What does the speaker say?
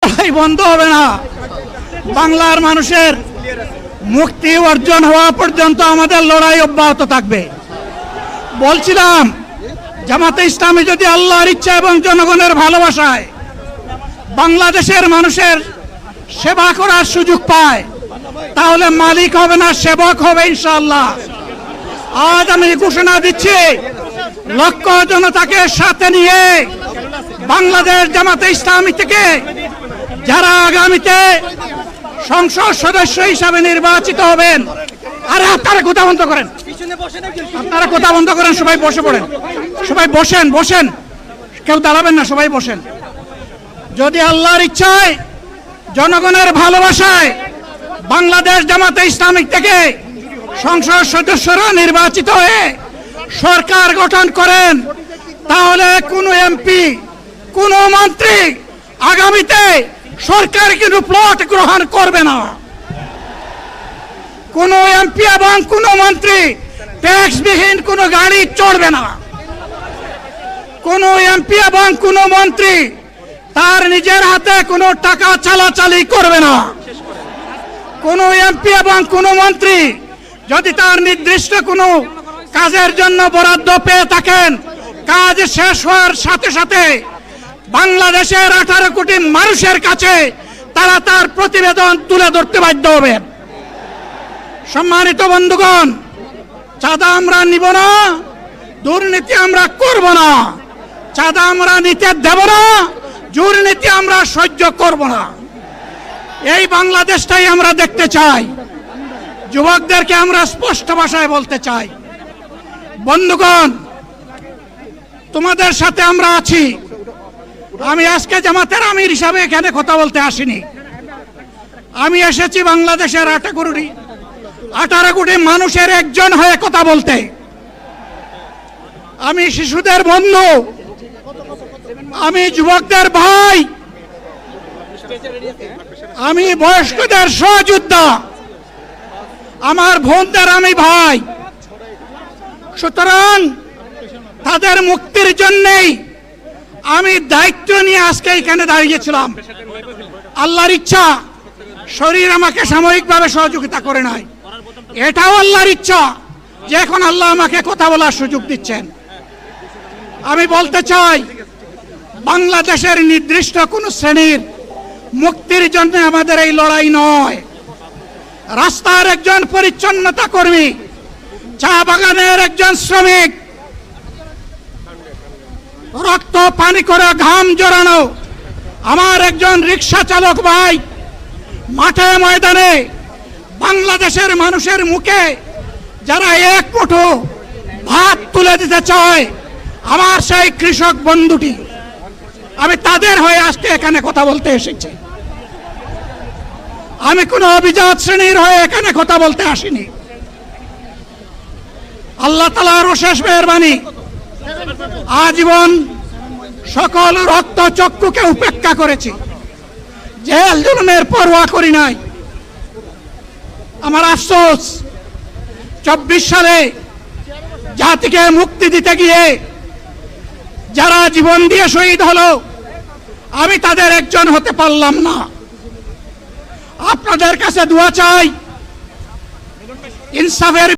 লড়াই বন্ধ হবে না। বাংলার মানুষের মুক্তি অর্জন হওয়া পর্যন্ত আমাদের লড়াই অব্যাহত থাকবে। বলছিলাম, জামাতে ইসলামী যদি আল্লাহর ইচ্ছা এবং জনগণের ভালোবাসায় বাংলাদেশের মানুষের সেবা করার সুযোগ পায়, তাহলে মালিক হবে না, সেবক হবে ইনশাআল্লাহ। আজ আমি ঘোষণা দিচ্ছি, লক্ষ জনতাকে সাথে নিয়ে বাংলাদেশ জামাতে ইসলামী থেকে যারা আগামীতে সংসদ সদস্য হিসাবে নির্বাচিত হবেন, আরে আপনারা কথা বন্ধ করেন, আপনারা কথা বন্ধ করেন, সবাই বসে পড়েন, সবাই বসেন, বসেন, কেউ দাঁড়াবেন না, সবাই বসেন। যদি আল্লাহর ইচ্ছায় জনগণের ভালোবাসায় বাংলাদেশ জামাতে ইসলামী থেকে সংসদ সদস্যরা নির্বাচিত হয়ে সরকার গঠন করেন, তাহলে কোনো এমপি, কোনো মন্ত্রী আগামীতে সরকার কিন্তু প্লট গ্রহণ করবে না। কোন এমপি এবং কোন মন্ত্রী ট্যাক্সবিহীন কোন গাড়ি চড়বে না। কোন এমপি এবং কোন মন্ত্রী তার নিজের হাতে কোনো টাকা চালাচালি করবে না। কোন এমপি এবং কোন মন্ত্রী যদি তার নির্দিষ্ট কোনো কাজের জন্য বরাদ্দ পেয়ে থাকেন, কাজ শেষ হওয়ার সাথে সাথে বাংলাদেশের 18 কোটি মানুষের কাছে তারা তার প্রতিবেদন তুলে ধরতে বাধ্য হবে। সম্মানিত বন্ধুগণ, চাঁদা আমরা নিব না, দুর্নীতি আমরা করব না, চাঁদা আমরা নিতে দেব না, দুর্নীতি আমরা সহ্য করব না। এই বাংলাদেশটাই আমরা দেখতে চাই। যুবকদেরকে আমরা স্পষ্ট ভাষায় বলতে চাই, বন্ধুগণ, তোমাদের সাথে আমরা আছি। আমি আজকে জামাতের আমির হিসাবে এখানে কথা বলতে আসিনি। আমি এসেছি বাংলাদেশের 18 কোটি মানুষের একজন হয়ে কথা বলতে। আমি শিশুদের বন্ধু, আমি যুবকদের ভাই, আমি বয়স্কদের সহযোদ্ধা, আমার বোনদের আমি ভাই। সুতরাং তাদের মুক্তির জন্যই আমি দায়িত্ব নিয়ে আজকে এখানে দাঁড়িয়েছিলাম। আল্লাহর ইচ্ছা, শরীর আমাকে সাময়িকভাবে সহযোগিতা করে নাই, এটাও আল্লাহর ইচ্ছা যে এখন আল্লাহ আমাকে কথা বলার সুযোগ দিচ্ছেন। আমি বলতে চাই, বাংলাদেশের নির্দিষ্ট কোন শ্রেণীর মুক্তির জন্য আমাদের এই লড়াই নয়। রাস্তার একজন পরিচ্ছন্নতা কর্মী, চা বাগানের একজন শ্রমিক, রক্ত পানি করে ঘাম জড়ানো আমার একজন রিক্সা চালক ভাই মাঠে ময়দানে বাংলাদেশের মানুষের মুখে যারা এক মুঠো ভাত তুলে দিতে চায়, আমার সেই কৃষক বন্ধুটি, আমি তাদের হয়ে আজকে এখানে কথা বলতে এসেছি। আমি কোনো অভিজাত শ্রেণীর হয়ে এখানে কথা বলতে আসিনি। আল্লাহ তাআলার অশেষ মেহেরবানি, আজীবন সকল রক্ত চক্ষুকে উপেক্ষা করেছি, জেল জুলুমের পরোয়া করি নাই। আমার আফসোস, 24 সালে জাতিকে মুক্তি দিতে গিয়ে যারা জীবন দিয়ে শহীদ হলো, আমি তাদের একজন হতে পারলাম না। আপনাদের কাছে দোয়া চাই, ইনসাফের